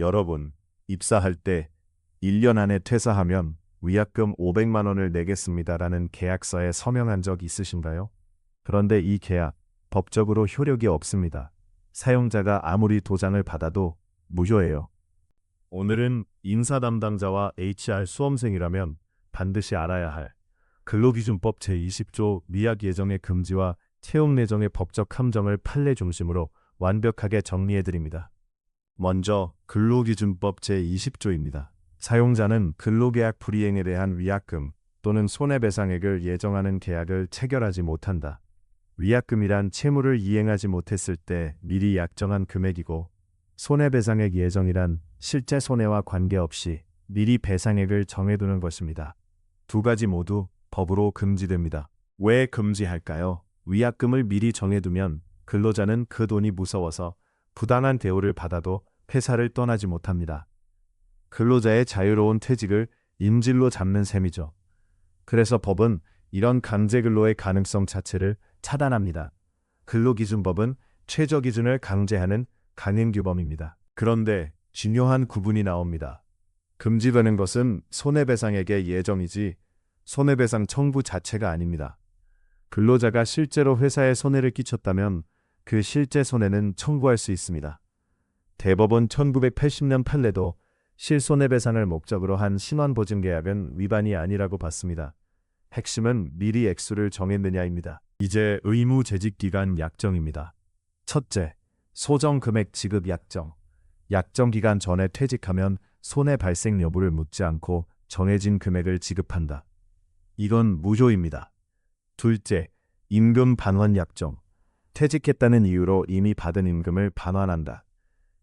여러분, 입사할 때 1년 안에 퇴사하면 위약금 500만 원을 내겠습니다라는 계약서에 서명한 적 있으신가요? 그런데 이 계약, 법적으로 효력이 없습니다. 사용자가 아무리 도장을 받아도 무효예요. 오늘은 인사 담당자와 HR 수험생이라면 반드시 알아야 할 근로기준법 제20조 미약 예정의 금지와 채용 예정의 법적 함정을 판례 중심으로 완벽하게 정리해드립니다. 먼저 근로기준법 제20조입니다. 사용자는 근로계약 불이행에 대한 위약금 또는 손해배상액을 예정하는 계약을 체결하지 못한다. 위약금이란 채무를 이행하지 못했을 때 미리 약정한 금액이고, 손해배상액 예정이란 실제 손해와 관계없이 미리 배상액을 정해두는 것입니다. 두 가지 모두 법으로 금지됩니다. 왜 금지할까요? 위약금을 미리 정해두면 근로자는 그 돈이 무서워서 부당한 대우를 받아도 회사를 떠나지 못합니다. 근로자의 자유로운 퇴직을 인질로 잡는 셈이죠. 그래서 법은 이런 강제근로의 가능성 자체를 차단합니다. 근로기준법은 최저기준을 강제하는 강행규범입니다. 그런데 중요한 구분이 나옵니다. 금지되는 것은 손해배상액의 예정이지 손해배상 청구 자체가 아닙니다. 근로자가 실제로 회사에 손해를 끼쳤다면 그 실제 손해는 청구할 수 있습니다. 대법원 1980년 판례도 실손해배상을 목적으로 한 신원보증계약은 위반이 아니라고 봤습니다. 핵심은 미리 액수를 정했느냐입니다. 이제 의무재직기간 약정입니다. 첫째, 소정금액 지급 약정. 약정기간 전에 퇴직하면 손해 발생 여부를 묻지 않고 정해진 금액을 지급한다. 이건 무효입니다. 둘째, 임금 반환 약정. 퇴직했다는 이유로 이미 받은 임금을 반환한다.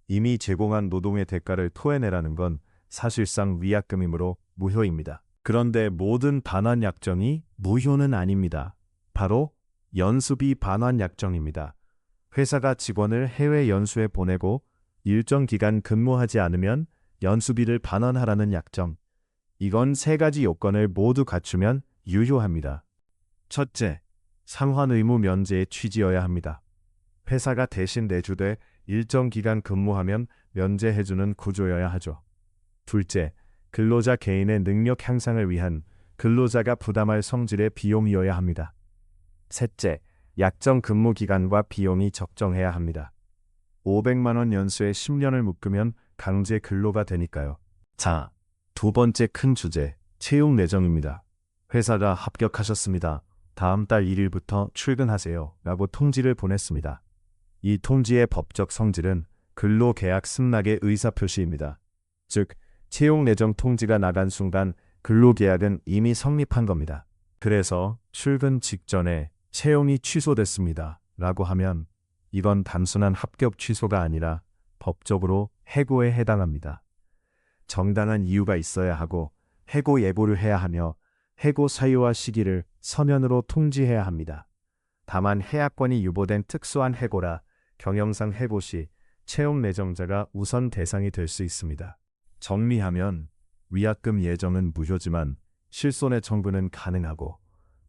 이미 제공한 노동의 대가를 토해내라는 건 사실상 위약금이므로 무효입니다. 그런데 모든 반환 약정이 무효는 아닙니다. 바로 연수비 반환 약정입니다. 회사가 직원을 해외 연수에 보내고 일정 기간 근무하지 않으면 연수비를 반환하라는 약정. 이건 세 가지 요건을 모두 갖추면 유효합니다. 첫째, 상환 의무 면제의 취지여야 합니다. 회사가 대신 내주되 일정 기간 근무하면 면제해주는 구조여야 하죠. 둘째, 근로자 개인의 능력 향상을 위한 근로자가 부담할 성질의 비용이어야 합니다. 셋째, 약정 근무 기간과 비용이 적정해야 합니다. 500만 원 연수에 10년을 묶으면 강제 근로가 되니까요. 자, 두 번째 큰 주제, 채용 예정입니다. 회사가 합격하셨습니다. 다음 달 1일부터 출근하세요 라고 통지를 보냈습니다. 이 통지의 법적 성질은 근로계약 승낙의 의사표시입니다. 즉, 채용 예정 통지가 나간 순간 근로계약은 이미 성립한 겁니다. 그래서 출근 직전에 채용이 취소됐습니다 라고 하면 이건 단순한 합격 취소가 아니라 법적으로 해고에 해당합니다. 정당한 이유가 있어야 하고 해고 예보를 해야 하며 해고 사유와 시기를 서면으로 통지해야 합니다. 다만 해약권이 유보된 특수한 해고라 경영상 해고 시 채용 예정자가 우선 대상이 될 수 있습니다. 정리하면 위약금 예정은 무효지만 실손해 청구는 가능하고,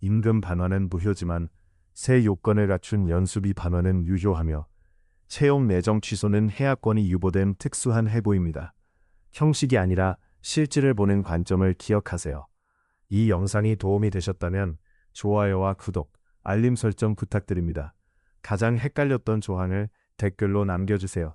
임금 반환은 무효지만 세 요건을 갖춘 연수비 반환은 유효하며, 채용 예정 취소는 해약권이 유보된 특수한 해고입니다. 형식이 아니라 실질을 보는 관점을 기억하세요. 이 영상이 도움이 되셨다면 좋아요와 구독, 알림 설정 부탁드립니다. 가장 헷갈렸던 조항을 댓글로 남겨주세요.